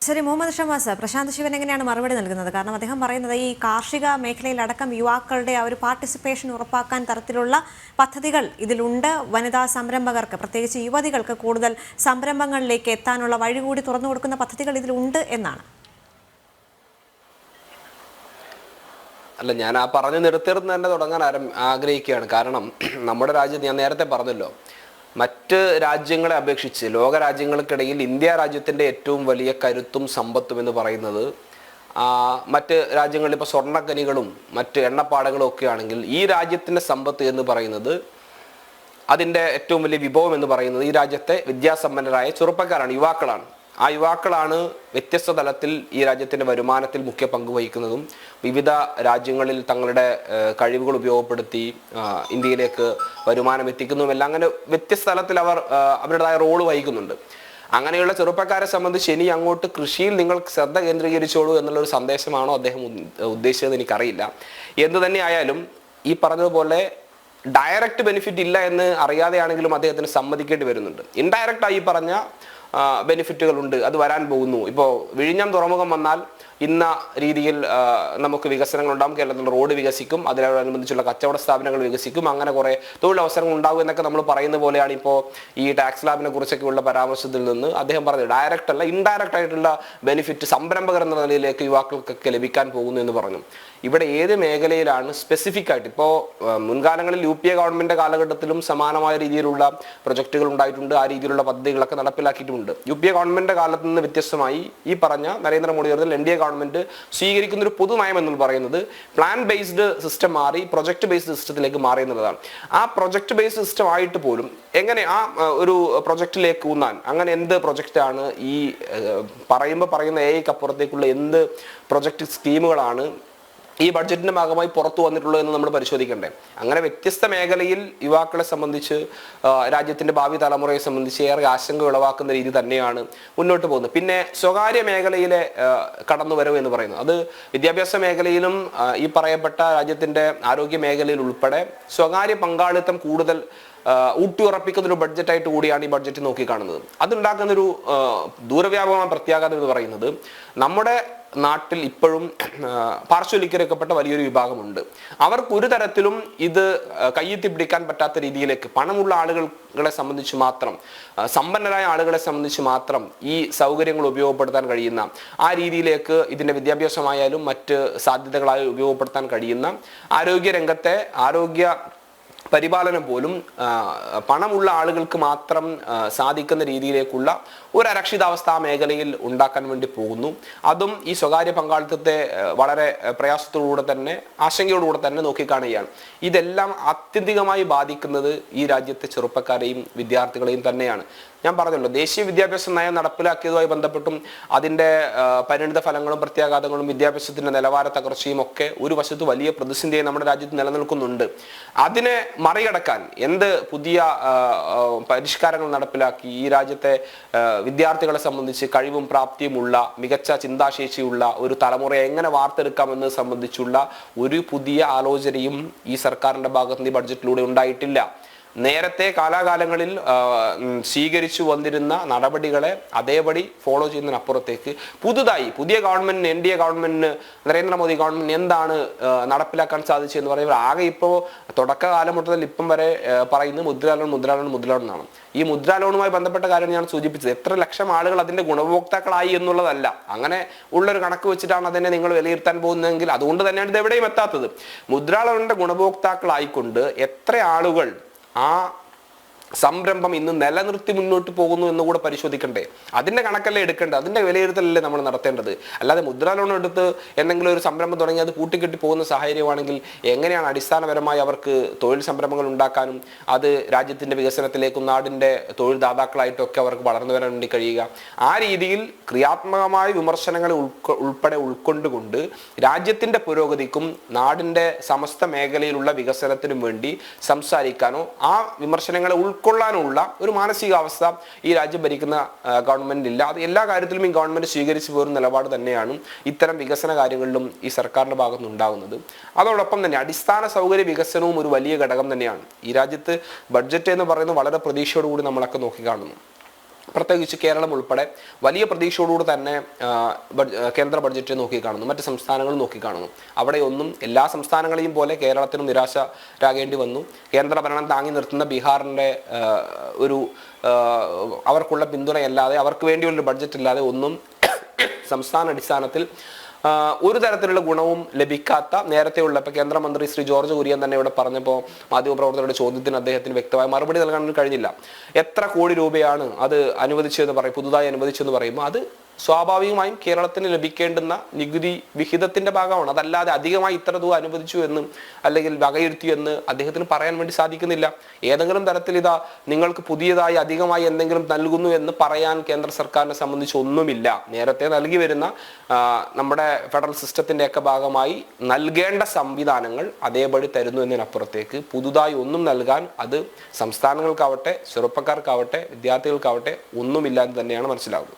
ശരി, മുഹമ്മദ് ഷമാസ്, പ്രശാന്ത് ശിവൻ എങ്ങനെയാണ് മറുപടി നൽകുന്നത്? കാരണം അദ്ദേഹം പറയുന്നത് ഈ കാർഷിക മേഖലയിലടക്കം യുവാക്കളുടെ ആ ഒരു പാർട്ടിസിപ്പേഷൻ ഉറപ്പാക്കാൻ തരത്തിലുള്ള പദ്ധതികൾ ഇതിലുണ്ട്. വനിതാ സംരംഭകർക്ക്, പ്രത്യേകിച്ച് യുവതികൾക്ക് കൂടുതൽ സംരംഭങ്ങളിലേക്ക് എത്താനുള്ള വഴി കൂടി തുറന്നു കൊടുക്കുന്ന പദ്ധതികൾ ഇതിലുണ്ട് എന്നാണ്. അല്ല, ഞാൻ ആ പറഞ്ഞു നിർത്തിയിരുന്ന് തന്നെ തുടങ്ങാൻ ആഗ്രഹിക്കുകയാണ്. കാരണം നമ്മുടെ രാജ്യത്ത് ഞാൻ നേരത്തെ പറഞ്ഞല്ലോ, മറ്റ് രാജ്യങ്ങളെ അപേക്ഷിച്ച് ലോക രാജ്യങ്ങൾക്കിടയിൽ ഇന്ത്യ രാജ്യത്തിൻ്റെ ഏറ്റവും വലിയ കരുത്തും സമ്പത്തും എന്ന് പറയുന്നത് മറ്റ് രാജ്യങ്ങളിൽ ഇപ്പോൾ സ്വർണ്ണഖനികളും മറ്റ് എണ്ണപ്പാടകളും ഒക്കെ ആണെങ്കിൽ, ഈ രാജ്യത്തിൻ്റെ സമ്പത്ത് എന്ന് പറയുന്നത്, അതിൻ്റെ ഏറ്റവും വലിയ വിഭവം എന്ന് പറയുന്നത് ഈ രാജ്യത്തെ വിദ്യാസമ്പന്നരായ ചെറുപ്പക്കാരാണ്, യുവാക്കളാണ്. ആ യുവാക്കളാണ് വ്യത്യസ്ത തലത്തിൽ ഈ രാജ്യത്തിൻ്റെ വരുമാനത്തിൽ മുഖ്യ പങ്ക് വഹിക്കുന്നതും വിവിധ രാജ്യങ്ങളിൽ തങ്ങളുടെ കഴിവുകൾ ഉപയോഗപ്പെടുത്തി ഇന്ത്യയിലേക്ക് വരുമാനം എത്തിക്കുന്നതുമെല്ലാം അങ്ങനെ വ്യത്യസ്ത തലത്തിൽ അവർ അവരുടേതായ റോള് വഹിക്കുന്നുണ്ട്. അങ്ങനെയുള്ള ചെറുപ്പക്കാരെ സംബന്ധിച്ച് ഇനി അങ്ങോട്ട് കൃഷിയിൽ നിങ്ങൾ ശ്രദ്ധ കേന്ദ്രീകരിച്ചോളൂ എന്നുള്ളൊരു സന്ദേശമാണോ അദ്ദേഹം ഉദ്ദേശിച്ചത് എനിക്കറിയില്ല. എന്തു തന്നെ ആയാലും ഈ പറഞ്ഞതുപോലെ ഡയറക്റ്റ് ബെനിഫിറ്റ് ഇല്ല എന്ന് അറിയാതെയാണെങ്കിലും അദ്ദേഹത്തിന് സമ്മതിക്കേണ്ടി വരുന്നുണ്ട്. ഇൻഡയറക്റ്റായി പറഞ്ഞ ബെനിഫിറ്റുകളുണ്ട്, അത് വരാൻ പോകുന്നു. ഇപ്പോൾ വിഴിഞ്ഞം തുറമുഖം വന്നാൽ ഇന്ന രീതിയിൽ നമുക്ക് വികസനങ്ങൾ ഉണ്ടാകും, കേരളത്തിൽ റോഡ് വികസിക്കും, അതിനോടനുബന്ധിച്ചുള്ള കച്ചവട സ്ഥാപനങ്ങൾ വികസിക്കും, അങ്ങനെ കുറേ തൊഴിലവസരങ്ങൾ ഉണ്ടാകും എന്നൊക്കെ നമ്മൾ പറയുന്ന പോലെയാണ് ഇപ്പോൾ ഈ ടാക്സ് ലാബിനെ കുറിച്ചൊക്കെയുള്ള പരാമർശത്തിൽ നിന്ന് അദ്ദേഹം പറഞ്ഞത്. ഡയറക്റ്റ് അല്ല, ഇൻഡയറക്റ്റ് ആയിട്ടുള്ള ബെനിഫിറ്റ് സംരംഭകർ എന്ന നിലയിലേക്ക് യുവാക്കൾക്കൊക്കെ ലഭിക്കാൻ പോകുന്നു എന്ന് പറഞ്ഞു. ഇവിടെ ഏത് മേഖലയിലാണ് സ്പെസിഫിക് ആയിട്ട്, ഇപ്പോൾ മുൻകാലങ്ങളിൽ UPA ഗവൺമെന്റ് കാലഘട്ടത്തിലും സമാനമായ രീതിയിലുള്ള പ്രൊജക്ടുകൾ ഉണ്ടായിട്ടുണ്ട്, ആ രീതിയിലുള്ള പദ്ധതികളൊക്കെ നടപ്പിലാക്കിയിട്ടുണ്ട്. UPA ഗവൺമെന്റ് കാലത്ത് നിന്ന് വ്യത്യസ്തമായി ഈ പറഞ്ഞ നരേന്ദ്രമോദി NDA ഗവൺമെന്റ് സ്വീകരിക്കുന്ന ഒരു പൊതുനയം എന്ന് പറയുന്നത് പ്ലാൻ ബേസ്ഡ് സിസ്റ്റം മാറി പ്രൊജക്ട് ബേസ്ഡ് സിസ്റ്റത്തിലേക്ക് മാറി എന്നുള്ളതാണ്. ആ പ്രൊജക്ട് ബേസ്ഡ് സിസ്റ്റം ആയിട്ട് പോലും എങ്ങനെ ആ ഒരു പ്രൊജക്റ്റിലേക്ക് ഊന്നാൻ, അങ്ങനെ എന്ത് പ്രൊജക്റ്റാണ് ഈ പറയുന്ന AI അപ്പുറത്തേക്കുള്ള എന്ത് പ്രൊജക്ട് സ്കീമുകളാണ് ഈ ബഡ്ജറ്റിന്റെ ഭാഗമായി പുറത്തു വന്നിട്ടുള്ളത് എന്ന് നമ്മൾ പരിശോധിക്കണ്ടേ. അങ്ങനെ വ്യത്യസ്ത മേഖലയിൽ യുവാക്കളെ സംബന്ധിച്ച്, രാജ്യത്തിന്റെ ഭാവി തലമുറയെ സംബന്ധിച്ച് ഏറെ ആശങ്ക ഉളവാക്കുന്ന രീതി തന്നെയാണ് മുന്നോട്ട് പോകുന്നത്. പിന്നെ സ്വകാര്യ മേഖലയിലെ കടന്നുവരവ് എന്ന് പറയുന്നത്, അത് വിദ്യാഭ്യാസ മേഖലയിലും ഈ പറയപ്പെട്ട രാജ്യത്തിന്റെ ആരോഗ്യ മേഖലയിൽ ഉൾപ്പെടെ സ്വകാര്യ പങ്കാളിത്തം കൂടുതൽ ഊട്ടിയുറപ്പിക്കുന്ന ഒരു ബഡ്ജറ്റായിട്ട് കൂടിയാണ് ഈ ബഡ്ജറ്റ് നോക്കിക്കാണുന്നത്. അതുണ്ടാക്കുന്നൊരു ദൂരവ്യാപകമായ പ്രത്യാഘാതം എന്ന് പറയുന്നത്, നമ്മുടെ നാട്ടിൽ ഇപ്പോഴും പാർശ്വവൽക്കരിക്കപ്പെട്ട വലിയൊരു വിഭാഗമുണ്ട്. അവർക്ക് ഒരു തരത്തിലും ഇത് കയ്യെത്തി പിടിക്കാൻ പറ്റാത്ത രീതിയിലേക്ക് പണമുള്ള ആളുകളെ സംബന്ധിച്ച് മാത്രം, സമ്പന്നരായ ആളുകളെ സംബന്ധിച്ച് മാത്രം ഈ സൗകര്യങ്ങൾ ഉപയോഗപ്പെടുത്താൻ കഴിയുന്ന ആ രീതിയിലേക്ക് ഇതിൻ്റെ വിദ്യാഭ്യാസമായാലും മറ്റ് സാധ്യതകളായി ഉപയോഗപ്പെടുത്താൻ കഴിയുന്ന ആരോഗ്യ പരിപാലനം പോലും പണമുള്ള ആളുകൾക്ക് മാത്രം സാധിക്കുന്ന രീതിയിലേക്കുള്ള ഒരു അരക്ഷിതാവസ്ഥ ആ മേഖലയിൽ ഉണ്ടാക്കാൻ വേണ്ടി പോകുന്നു. അതും ഈ സ്വകാര്യ പങ്കാളിത്തത്തെ വളരെ പ്രയാസത്തോടുകൂടെ തന്നെ, ആശങ്കയോടുകൂടെ തന്നെ നോക്കിക്കാണുകയാണ്. ഇതെല്ലാം ആത്യന്തികമായി ബാധിക്കുന്നത് ഈ രാജ്യത്തെ ചെറുപ്പക്കാരെയും വിദ്യാർത്ഥികളെയും തന്നെയാണ്. ഞാൻ പറഞ്ഞല്ലോ, ദേശീയ വിദ്യാഭ്യാസ നയം നടപ്പിലാക്കിയതുമായി ബന്ധപ്പെട്ടും അതിൻ്റെ പരിണിത ഫലങ്ങളും പ്രത്യാഘാതങ്ങളും വിദ്യാഭ്യാസത്തിന്റെ നിലവാര തകർച്ചയും ഒക്കെ ഒരു വശത്ത് വലിയ പ്രതിസന്ധിയായി നമ്മുടെ രാജ്യത്ത് നിലനിൽക്കുന്നുണ്ട്. അതിനെ മറികടക്കാൻ എന്ത് പുതിയ പരിഷ്കാരങ്ങൾ നടപ്പിലാക്കി ഈ രാജ്യത്തെ വിദ്യാർത്ഥികളെ സംബന്ധിച്ച് കഴിവും പ്രാപ്തിയുമുള്ള മികച്ച ചിന്താശേഷിയുള്ള ഒരു തലമുറയെ എങ്ങനെ വാർത്തെടുക്കാമെന്നത് സംബന്ധിച്ചുള്ള ഒരു പുതിയ ആലോചനയും ഈ സർക്കാരിന്റെ ഭാഗത്ത് ഈ ബഡ്ജറ്റിലൂടെ ഉണ്ടായിട്ടില്ല. നേരത്തെ കാലാകാലങ്ങളിൽ സ്വീകരിച്ചു വന്നിരുന്ന നടപടികളെ അതേപടി ഫോളോ ചെയ്യുന്നതിനപ്പുറത്തേക്ക് പുതിയ ഗവൺമെന്റിന്, NDA ഗവൺമെന്റിന്, നരേന്ദ്രമോദി ഗവൺമെന്റിന് എന്താണ് നടപ്പിലാക്കാൻ സാധിച്ചതെന്ന് പറയുമ്പോൾ ആകെ ഇപ്പോൾ തുടക്കകാലം മുതൽ ഇപ്പം വരെ പറയുന്നത് മുദ്രാ ലോൺ എന്നാണ്. ഈ മുദ്രാ ലോണുമായി ബന്ധപ്പെട്ട കാര്യം ഞാൻ സൂചിപ്പിച്ചത്, എത്ര ലക്ഷം ആളുകൾ അതിന്റെ ഗുണഭോക്താക്കളായി എന്നുള്ളതല്ല. അങ്ങനെ ഉള്ളൊരു കണക്ക് വെച്ചിട്ടാണ് അതിനെ നിങ്ങൾ വിലയിരുത്താൻ പോകുന്നതെങ്കിൽ അതുകൊണ്ട് തന്നെയാണ് ഇത് എവിടെയും എത്താത്തത്. മുദ്രാ ലോണിന്റെ ഗുണഭോക്താക്കളായിക്കൊണ്ട് എത്ര ആളുകൾ ആ സംരംഭം ഇന്ന് നിലനിർത്തി മുന്നോട്ട് പോകുന്നു എന്നുകൂടെ പരിശോധിക്കണ്ടേ? അതിന്റെ കണക്കല്ലേ എടുക്കേണ്ടത്, അതിന്റെ വിലയിരുത്തലല്ലേ നമ്മൾ നടത്തേണ്ടത്. അല്ലാതെ മുദ്രാ ലോൺ എടുത്ത് എന്തെങ്കിലും ഒരു സംരംഭം തുടങ്ങി അത് പൂട്ടിക്കെട്ടി പോകുന്ന സാഹചര്യമാണെങ്കിൽ എങ്ങനെയാണ് അടിസ്ഥാനപരമായി അവർക്ക് തൊഴിൽ സംരംഭങ്ങൾ ഉണ്ടാക്കാനും അത് രാജ്യത്തിന്റെ വികസനത്തിലേക്കും നാടിന്റെ തൊഴിൽ ദാതാക്കളായിട്ടൊക്കെ അവർക്ക് വളർന്നു വരാൻ വേണ്ടി കഴിയുക? ആ രീതിയിൽ ക്രിയാത്മകമായ വിമർശനങ്ങളെ ഉൾപ്പെടെ ഉൾക്കൊണ്ടുകൊണ്ട് രാജ്യത്തിന്റെ പുരോഗതിക്കും നാടിന്റെ സമസ്ത മേഖലയിലുള്ള വികസനത്തിനും വേണ്ടി സംസാരിക്കാനോ ആ വിമർശനങ്ങളെ ഉൾക്കൊള്ളാനുള്ള ഒരു മാനസികാവസ്ഥ ഈ രാജ്യം ഭരിക്കുന്ന ഗവൺമെന്റില്ല. അത് എല്ലാ കാര്യത്തിലും ഈ ഗവൺമെന്റ് സ്വീകരിച്ചു പോരുന്ന നിലപാട് തന്നെയാണ് ഇത്തരം വികസന കാര്യങ്ങളിലും ഈ സർക്കാരിന്റെ ഭാഗത്ത് ഉണ്ടാകുന്നത്. അതോടൊപ്പം തന്നെ അടിസ്ഥാന സൗകര്യ വികസനവും ഒരു വലിയ ഘടകം തന്നെയാണ്. ഈ രാജ്യത്ത് ബഡ്ജറ്റ് എന്ന് പറയുന്നത് വളരെ പ്രതീക്ഷയോടുകൂടി നമ്മളൊക്കെ നോക്കിക്കാണുന്നു. പ്രത്യേകിച്ച് കേരളം ഉൾപ്പെടെ വലിയ പ്രതീക്ഷയോടുകൂടി തന്നെ കേന്ദ്ര ബഡ്ജറ്റ് നോക്കിക്കാണുന്നു, മറ്റ് സംസ്ഥാനങ്ങൾ നോക്കിക്കാണുന്നു. അവിടെയൊന്നും എല്ലാ സംസ്ഥാനങ്ങളെയും പോലെ കേരളത്തിനും നിരാശരാകേണ്ടി വന്നു. കേന്ദ്ര ഭരണം താങ്ങി നിർത്തുന്ന ബീഹാറിൻ്റെ അവർക്കുള്ള പിന്തുണയല്ലാതെ, അവർക്ക് വേണ്ടിയുള്ള ബഡ്ജറ്റ് ഇല്ലാതെ ഒന്നും സംസ്ഥാന അടിസ്ഥാനത്തിൽ ഒരു തരത്തിലുള്ള ഗുണവും ലഭിക്കാത്ത, നേരത്തെയുള്ള ഇപ്പോൾ കേന്ദ്രമന്ത്രി ശ്രീ ജോർജ് കുര്യൻ തന്നെ ഇവിടെ പറഞ്ഞപ്പോൾ മാധ്യമപ്രവർത്തകരുടെ ചോദ്യത്തിന് അദ്ദേഹത്തിന് വ്യക്തമായ മറുപടി നൽകാൻ കഴിഞ്ഞില്ല. എത്ര കോടി രൂപയാണ് അത് അനുവദിച്ചതെന്ന് പറയും, പുതുതായി അനുവദിച്ചെന്ന് പറയുമ്പോൾ അത് സ്വാഭാവികമായും കേരളത്തിന് ലഭിക്കേണ്ടുന്ന നികുതി വിഹിതത്തിന്റെ ഭാഗമാണ്. അതല്ലാതെ അധികമായി ഇത്ര തുക അനുവദിച്ചു എന്നും അല്ലെങ്കിൽ വകയിരുത്തി എന്ന് അദ്ദേഹത്തിന് പറയാൻ വേണ്ടി സാധിക്കുന്നില്ല. ഏതെങ്കിലും തരത്തിൽ ഇതാ നിങ്ങൾക്ക് പുതിയതായി അധികമായി എന്തെങ്കിലും നൽകുന്നു എന്ന് പറയാൻ കേന്ദ്ര സർക്കാരിനെ സംബന്ധിച്ച് ഒന്നുമില്ല. നേരത്തെ നൽകി വരുന്ന നമ്മുടെ ഫെഡറൽ സിസ്റ്റത്തിൻ്റെയൊക്കെ ഭാഗമായി നൽകേണ്ട സംവിധാനങ്ങൾ അതേപടി തരുന്നു എന്നതിനപ്പുറത്തേക്ക് പുതുതായി ഒന്നും നൽകാൻ അത് സംസ്ഥാനങ്ങൾക്കാവട്ടെ, ചെറുപ്പക്കാർക്കാവട്ടെ, വിദ്യാർത്ഥികൾക്കാവട്ടെ ഒന്നുമില്ല എന്ന് തന്നെയാണ് മനസ്സിലാകുന്നത്.